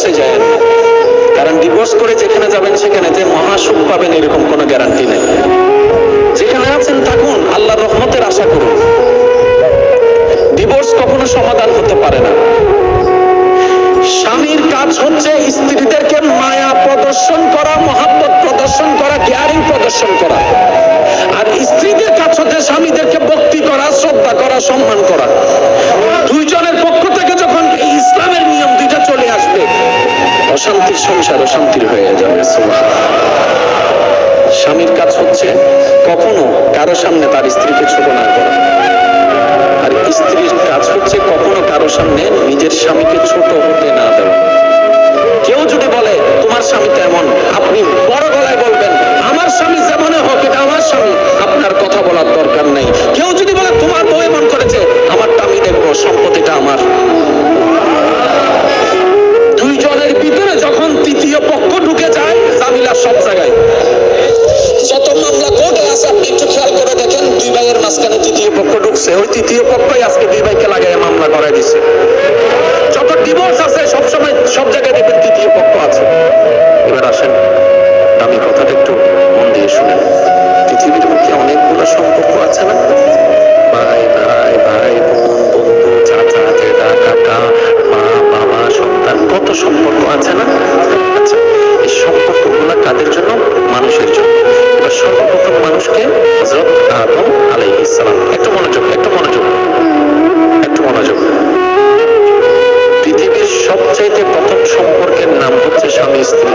ডিভোর্সে যায় না, কারণ ডিভোর্স করে যেখানে যাবেন সেখানে যে মহাসুখ পাবেন এরকম কোনো গ্যারান্টি নেই। যেখানে আছেন থাকুন, আল্লাহর রহমতের আশা করুন। ডিভোর্স কখনো সমাধান হতে পারে না। স্বামীর কাজ হচ্ছে স্ত্রীদেরকে মায়া প্রদর্শন করা, মহাব্বত প্রদর্শন করা, কেয়ারিং প্রদর্শন করা, আর স্ত্রীদের কাজ হচ্ছে স্বামীদেরকে ভক্তি করা, শ্রদ্ধা করা, সম্মান করা। দুইজনের পক্ষ থেকে যখন এই ইসলামের নিয়ম দুইটা চলে আসবে, অশান্তির সংসার অশান্তির হয়ে যাবে। স্বামীর কাজ হচ্ছে কখনো কারো সামনে তার স্ত্রীকে ছোট না করা, আর স্ত্রীর কাজ হচ্ছে কখনো কারো সামনে নিজের স্বামীকে ছোট হতে না দেওয়া। কেউ যদি বলে তোমার স্বামী তেমন, আপনি বড় গলায় বলবেন আমার স্বামী যেমন হোক, এটা আমার স্বামী, আপনার কথা বলার দরকার নেই। কেউ যদি বলে তোমার বউ এমন করেছে, আমারটা আমি দেখবো, সম্পত্তিটা আমার। দুইজনের ভিতরে যখন তৃতীয় পক্ষ ঢুকে যায়, জামিলা সব জায়গায়। যত মামলা কোর্টে আছে আপনি একটু খেয়াল করে দেখেন, দুই ভাইয়ের মাঝখানে তৃতীয় পক্ষ ঢুকছে, ওই তৃতীয় পক্ষই আজকে দুই ভাইকে লাগাই মামলা করাই দিছে। যত ডিভোর্স আছে সবসময় সব জায়গায় দেখবেন তৃতীয় পক্ষ আছে। এবার আসেন, আমি কথাটা একটু মন দিয়ে শুনেন। পৃথিবীর মধ্যে অনেকগুলো সম্পর্ক আছে না, ভাই ভাই, ভাই বোন, বন্ধু, চাচা, জেঠা, কাকা, মা বাবা, সন্তান, কত সম্পর্ক আছে না? আচ্ছা, এই সম্পর্কগুলো কাদের জন্য? মানুষের জন্য। এবার সর্বপ্রথম মানুষকে হযরত আদম আলাইহিস সালাম। একটু মনোযোগ, একটু মনোযোগ, একটু মনোযোগ। পৃথিবীর সবচাইতে প্রথম সম্পর্কের নাম হচ্ছে স্বামী স্ত্রী।